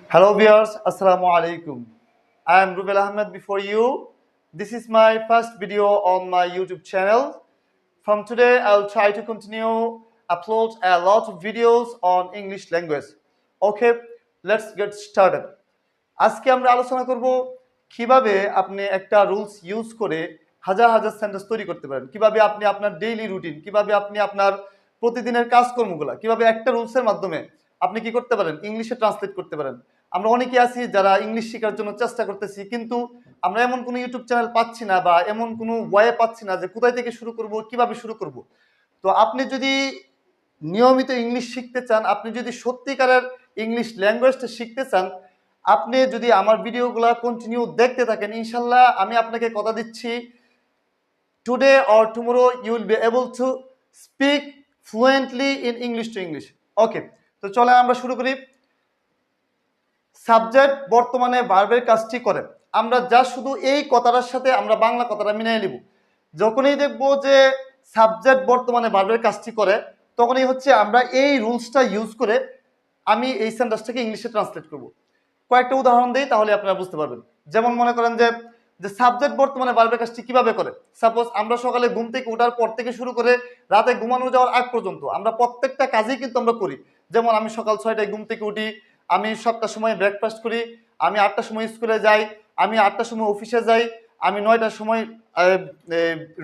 Hello viewers, Assalamu alaikum. I am Rubel Ahmed before you. This is my first video on my YouTube channel. From today, I'll try to continue upload a lot of videos on English language. Okay, let's get started. আজকে আমরা আলোচনা করব কিভাবে আপনি একটা rules use করে হাজার হাজার সেন্টেন্স তৈরি করতে পারেন, কিভাবে আপনি আপনার ডেইলি রুটিন, কিভাবে আপনি আপনার প্রতিদিনের কাজকর্মগুলো কিভাবে একটা রুলসের মাধ্যমে আপনি কি করতে পারেন, ইংলিশে ট্রান্সলেট করতে পারেন। আমরা অনেকে আছি যারা ইংলিশ শেখার জন্য চেষ্টা করতেছি, কিন্তু আমরা এমন কোনো ইউটিউব চ্যানেল পাচ্ছি না বা এমন কোনো ওয়ে পাচ্ছি না যে কোথায় থেকে শুরু করব, কিভাবে শুরু করব। তো আপনি যদি নিয়মিত ইংলিশ শিখতে চান, আপনি যদি সত্যিকারের ইংলিশ ল্যাঙ্গুয়েজটা শিখতে চান, আপনি যদি আমার ভিডিওগুলো কন্টিনিউ দেখতে থাকেন, ইনশাল্লাহ আমি আপনাকে কথা দিচ্ছি, today or tomorrow you will be able to speak fluently in English to English. Okay, তো চলে আমরা শুরু করি। সাবজেক্ট বর্তমানে ভার্বের কাজটি করে। আমরা যা শুধু এই কথাটার সাথে আমরা বাংলা কথাটা মিলিয়ে নিব। যখনই দেখব যে সাবজেক্ট বর্তমানে ভার্বের কাজটি করে, তখনই হচ্ছে আমরা এই রুলসটা ইউজ করে আমি এই সেন্টেন্সটাকে ইংলিশে ট্রান্সলেট করব। কয়েকটা উদাহরণ দিই, তাহলে আপনারা বুঝতে পারবেন। যেমন মনে করেন যে সাবজেক্ট বর্তমানে ভার্বের কাজটি কিভাবে করে। সাপোজ আমরা সকালে ঘুম থেকে ওঠার পর থেকে শুরু করে রাতে ঘুমানো যাওয়ার আগ পর্যন্ত আমরা প্রত্যেকটা কাজই কিন্তু আমরা করি। যেমন আমি সকাল 6টায় ঘুম থেকে উঠি, আমি 7টার সময় ব্রেকফাস্ট করি, আমি 8টার সময় স্কুলে যাই, আমি 8টার সময় অফিসে যাই, আমি 9টার সময়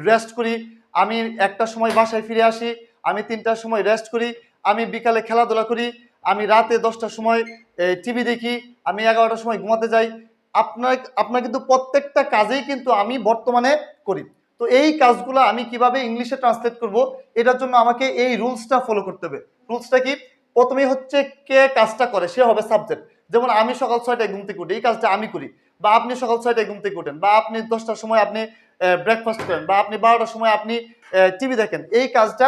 রেস্ট করি, আমি 1টার সময় বাসায় ফিরে আসি, আমি 3টার সময় রেস্ট করি, আমি বিকালে খেলাধুলা করি, আমি রাতে 10টার সময় টিভি দেখি, আমি 11টার সময় ঘুমাতে যাই। আপনার কিন্তু প্রত্যেকটা কাজেই কিন্তু আমি বর্তমানে করি। তো এই কাজগুলো আমি কিভাবে ইংলিশে ট্রান্সলেট করব, এটার জন্য আমাকে এই রুলসটা ফলো করতে হবে। রুলসটা কি? প্রথমেই হচ্ছে কে কাজটা করে সে হবে সাবজেক্ট। যেমন আমি সকাল 6টায় ঘুম থেকে উঠি, এই কাজটা আমি করি, বা আপনি সকাল 6টায় ঘুম থেকে উঠেন, বা আপনি 10টার সময় আপনি ব্রেকফাস্ট করেন, বা আপনি 12টার সময় আপনি টিভি দেখেন, এই কাজটা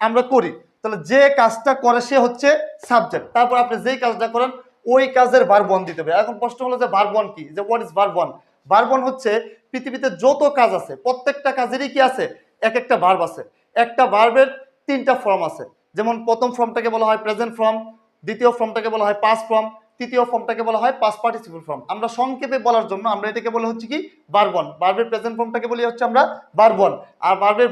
আমরা করি। তাহলে যে কাজটা করে সে হচ্ছে সাবজেক্ট। তারপর আপনি যেই কাজটা করেন ওই কাজের ভার্ব ওয়ান দিতে হবে। এখন প্রশ্ন হলো যে ভার্ব ওয়ান কি, যে what is verb one. Verb one হচ্ছে পৃথিবীতে যত কাজ আছে প্রত্যেকটা কাজেরই কি আছে, এক একটা ভার্ব আছে। একটা ভার্বের 3টা ফর্ম আছে। যেমন প্রথম ফর্মটাকে বলা হয় প্রেজেন্ট ফর্ম, দ্বিতীয় ফর্মটাকে বলা হয় পাস্ট ফর্ম, তৃতীয় ফর্মটাকে বলা হয় পাস্ট পার্টিসিপল ফর্ম। আমরা সংক্ষেপে বলার জন্য আমরা এটাকে বলে হচ্ছে কি ভার্ব ওয়ান। ভার্বের প্রেজেন্ট ফর্মটাকে বলি হচ্ছে আমরা ভার্ব ওয়ান, আর ভার্বের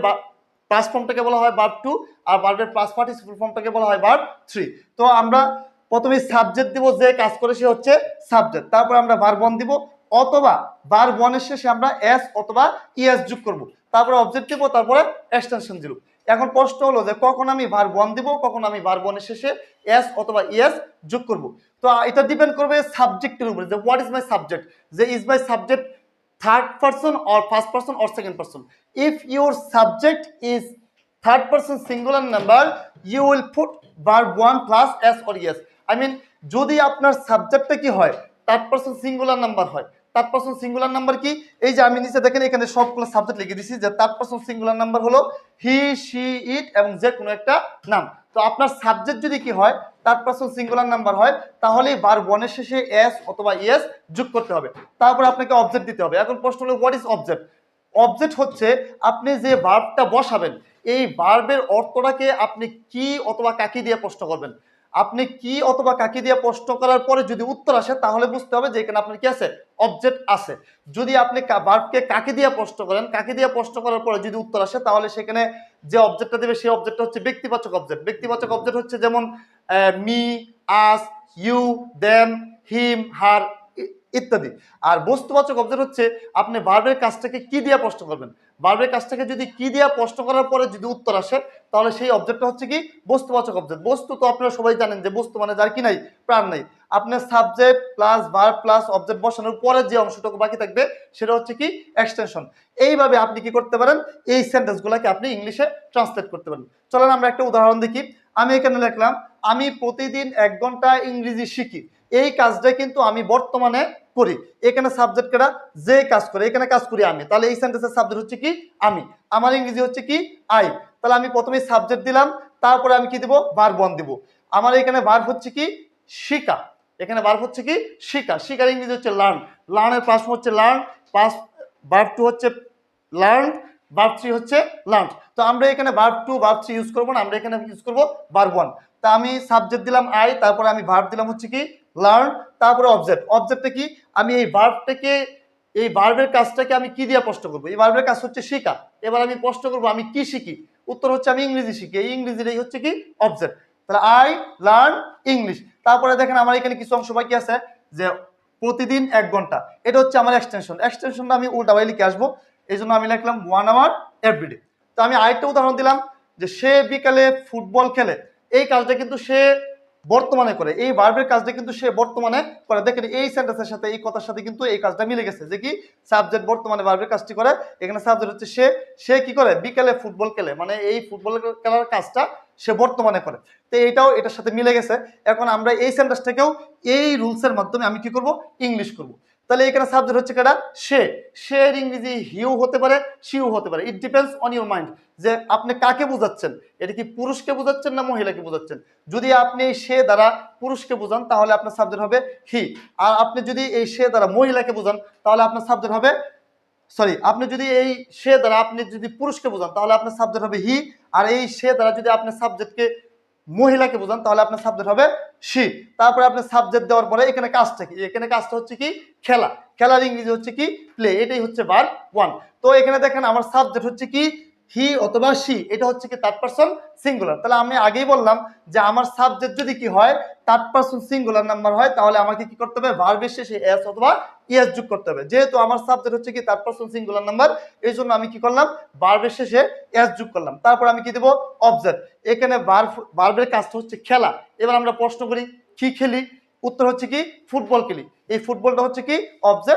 পাস্ট ফর্মটাকে বলা হয় ভার্ব টু, আর ভার্বের পাস্ট পার্টিসিপল ফর্মটাকে বলা হয় ভার্ব থ্রি। তো আমরা প্রথমে সাবজেক্ট দিব, যে কাজ করে সে হচ্ছে সাবজেক্ট। তারপর আমরা ভার্ব ওয়ান দিব, অথবা ভার্ব ওয়ানের শেষে আমরা এস অথবা ইএস যোগ করব। তারপরে অবজেক্ট দিব, তারপরে এক্সটেনশন দিব। এখন প্রশ্ন হলো যে কখন আমি ভার্ব ওয়ান দিব, কখন আমি ভার্ব ওয়ানের শেষে এস অথবা ইএস যোগ করব। তো এটা ডিপেন্ড করবে সাবজেক্টের উপরে, যে হোয়াট ইজ মাই সাবজেক্ট, যে is my subject third person or first person or second person. If your subject is third person singular number, you will put verb one plus s or yes. I mean, যদি আপনার সাবজেক্টটা কি হয়, third person singular number হয়। Third person singular number কি, এই যে আমি নিচে দেখেন এখানে সবগুলো সাবজেক্ট লিখে দিয়েছি, যে থার্ড পারসন সিঙ্গুলার নাম্বার হলো হি, শি, ইট এবং যে কোনো একটা নাম। তো আপনার সাবজেক্ট যদি কি হয়, থার্ড পারসন সিঙ্গুলার নাম্বার হয়, তাহলে ভার্ব ওয়ানের শেষে এস অথবা ইএস যোগ করতে হবে। তারপর আপনাকে অবজেক্ট দিতে হবে। এখন প্রশ্ন হলো হোয়াট ইজ অবজেক্ট। অবজেক্ট হচ্ছে আপনি যে ভার্বটা বসাবেন, এই ভার্বের অর্থটাকে আপনি কি অথবা কাকে দিয়ে প্রশ্ন করবেন। আপনি কি অথবা কাকে দিয়ে প্রশ্ন করার পরে যদি উত্তর আসে, তাহলে বুঝতে হবে যে এখানে আপনার কি আছে, অবজেক্ট আছে। যদি আপনি ভার্বকে কাকে দিয়ে প্রশ্ন করেন, কাকে দিয়ে প্রশ্ন করার পরে যদি উত্তর আসে, তাহলে সেখানে যে অবজেক্টটা দেবে সেই অবজেক্টটা হচ্ছে ব্যক্তিবাচক অবজেক্ট। ব্যক্তিবাচক অবজেক্ট হচ্ছে যেমন মি, আস, ইউ, দেম, হিম, হার ইত্যাদি। আর বস্তুবাচক অবজেক্ট হচ্ছে আপনি ভার্বের কাজটাকে কি দিয়ে প্রশ্ন করবেন। ভার্বের কাজটাকে যদি কি দিয়ে প্রশ্ন করার পরে যদি উত্তর আসে, তাহলে সেই অবজেক্টটা হচ্ছে কি বস্তুবাচক অবজেক্ট। বস্তু তো আপনারা সবাই জানেন যে বস্তু মানে যার কি নাই, প্রাণ নাই। আপনার subject plus verb plus object বসানোর পরে যে অংশটুকু বাকি থাকবে সেটা হচ্ছে কি এক্সটেনশন। এইভাবে আপনি কি করতে পারেন, এই সেন্টেন্সগুলোকে আপনি ইংলিশে ট্রান্সলেট করতে পারেন। চলেন আমরা একটা উদাহরণ দেখি। আমি এখানে লিখলাম আমি প্রতিদিন 1 ঘন্টা ইংরেজি শিখি। এই কাজটা কিন্তু আমি বর্তমানে করি। এখানে সাবজেক্ট কেটা, যে কাজ করে, এখানে কাজ করি আমি। তাহলে এই সেন্টেন্সের সাবজেক্ট হচ্ছে কি আমি, আমার ইংরেজি হচ্ছে কি আই। তাহলে আমি প্রথমে সাবজেক্ট দিলাম, তারপরে আমি কি দিব, ভার্ব ওয়ান দিব। আমার এখানে ভার্ব হচ্ছে কি শিখা, এখানে ভার্ব হচ্ছে কি শিখা। শিখার ইংরেজি হচ্ছে লার্ন, লার্নের পাস্ট ফর্ম হচ্ছে লার্ন, পাস্ট ভার্ব টু হচ্ছে লার্ন, ভার্ব থ্রি হচ্ছে লার্ন। তো আমরা এখানে verb two verb three use করবো না, আমরা এখানে ইউজ করবো ভার্ব ওয়ান। তা আমি সাবজেক্ট দিলাম আই, তারপরে আমি ভার্ব দিলাম হচ্ছে কি লার্ন, তারপরে অবজেক্ট। অবজেক্টটা কি, আমি এই ভার্বটাকে, এই ভার্বের কাজটাকে আমি কি দিয়ে প্রশ্ন করবো? এই ভার্বের কাজ হচ্ছে শেখা। এবার আমি প্রশ্ন করবো আমি কি শিখি? উত্তর হচ্ছে আমি ইংরেজি শিখি। এই ইংরেজিটাই হচ্ছে কি অবজেক্ট। তাহলে আই লার্ন ইংলিশ। তারপরে দেখেন আমার এখানে কিছু অংশ বাকি আছে, যে প্রতিদিন 1 ঘন্টা, এটা হচ্ছে আমার এক্সটেনশন। এক্সটেনশনটা আমি উল্টাবাই লিখে আসবো, এই জন্য আমি লিখলাম 1 আওয়ার এভরিডে। তো আমি আরেকটা উদাহরণ দিলাম, যে সে বিকালে ফুটবল খেলে। এই কাজটা কিন্তু সে বর্তমানে করে, এই ভার্বের কাজটা কিন্তু সে বর্তমানে করে। দেখেন এই সেন্টেন্সের সাথে এই কথার সাথে কিন্তু এই কাজটা মিলে গেছে, যে কি সাবজেক্ট বর্তমানে ভার্বের কাজটি করে। এখানে সাবজেক্ট হচ্ছে সে, সে কি করে বিকালে ফুটবল খেলে, মানে এই ফুটবল খেলার কাজটা সে বর্তমানে করে। তো এইটাও এটার সাথে মিলে গেছে। এখন আমরা এই সেন্টেন্সটাকেও এই রুলসের মাধ্যমে আমি কি করব, ইংলিশ করব। তাহলে এখানে সাবজেক্ট হচ্ছে কেটা, সে। সে এর ইংরেজি হিউ হতে পারে, শিউ হতে পারে, it depends on your mind, যে আপনি কাকে বোঝাচ্ছেন। এটা কি পুরুষকে বোঝাচ্ছেন না মহিলাকে বোঝাচ্ছেন? যদি আপনি সে দ্বারা পুরুষকে বোঝান তাহলে আপনার সাবজেক্ট হবে হি। আর আপনি যদি এই সে দ্বারা মহিলাকে বোঝান তাহলে আপনার সাবজেক্ট হবে, সরি, আপনি যদি এই সে দ্বারা আপনি যদি পুরুষকে বোঝান তাহলে আপনার সাবজেক্ট হবে হি। আর এই সে দ্বারা যদি আপনি সাবজেক্টকে মহিলাকে বোঝান তাহলে আপনার সাবজেক্ট হবে সি। তারপরে আপনি সাবজেক্ট দেওয়ার পরে এখানে কাজটা কি, এখানে কাজটা হচ্ছে কি খেলা। খেলার ইংরেজি হচ্ছে কি প্লে। এটাই হচ্ছে ভার্ব 1। তো এখানে দেখেন আমার সাবজেক্ট হচ্ছে কি হি অথবা সি, এটা হচ্ছে কি থার্ড পারসন সিঙ্গুলার। তাহলে আমি আগেই বললাম যে আমার সাবজেক্ট যদি কি হয় থার্ড পারসন সিঙ্গুলার নাম্বার হয়, তাহলে আমাকে কি করতে হবে, ভার্বের শেষে এস অথবা ইএস যোগ করতে হবে। যেহেতু আমার সাবজেক্ট হচ্ছে কি থার্ড পারসন সিঙ্গুলার নাম্বার, এই জন্য আমি কি করলাম, ভার্বের শেষে এস যোগ করলাম। তারপর আমি কি দেবো, অবজেক্ট। এখানে ভার্বের কাজটা হচ্ছে খেলা। এবার আমরা প্রশ্ন করি কি খেলি? উত্তর হচ্ছে কি ফুটবল খেলি। এই ফুটবলটা হচ্ছে কি অবজেক্ট।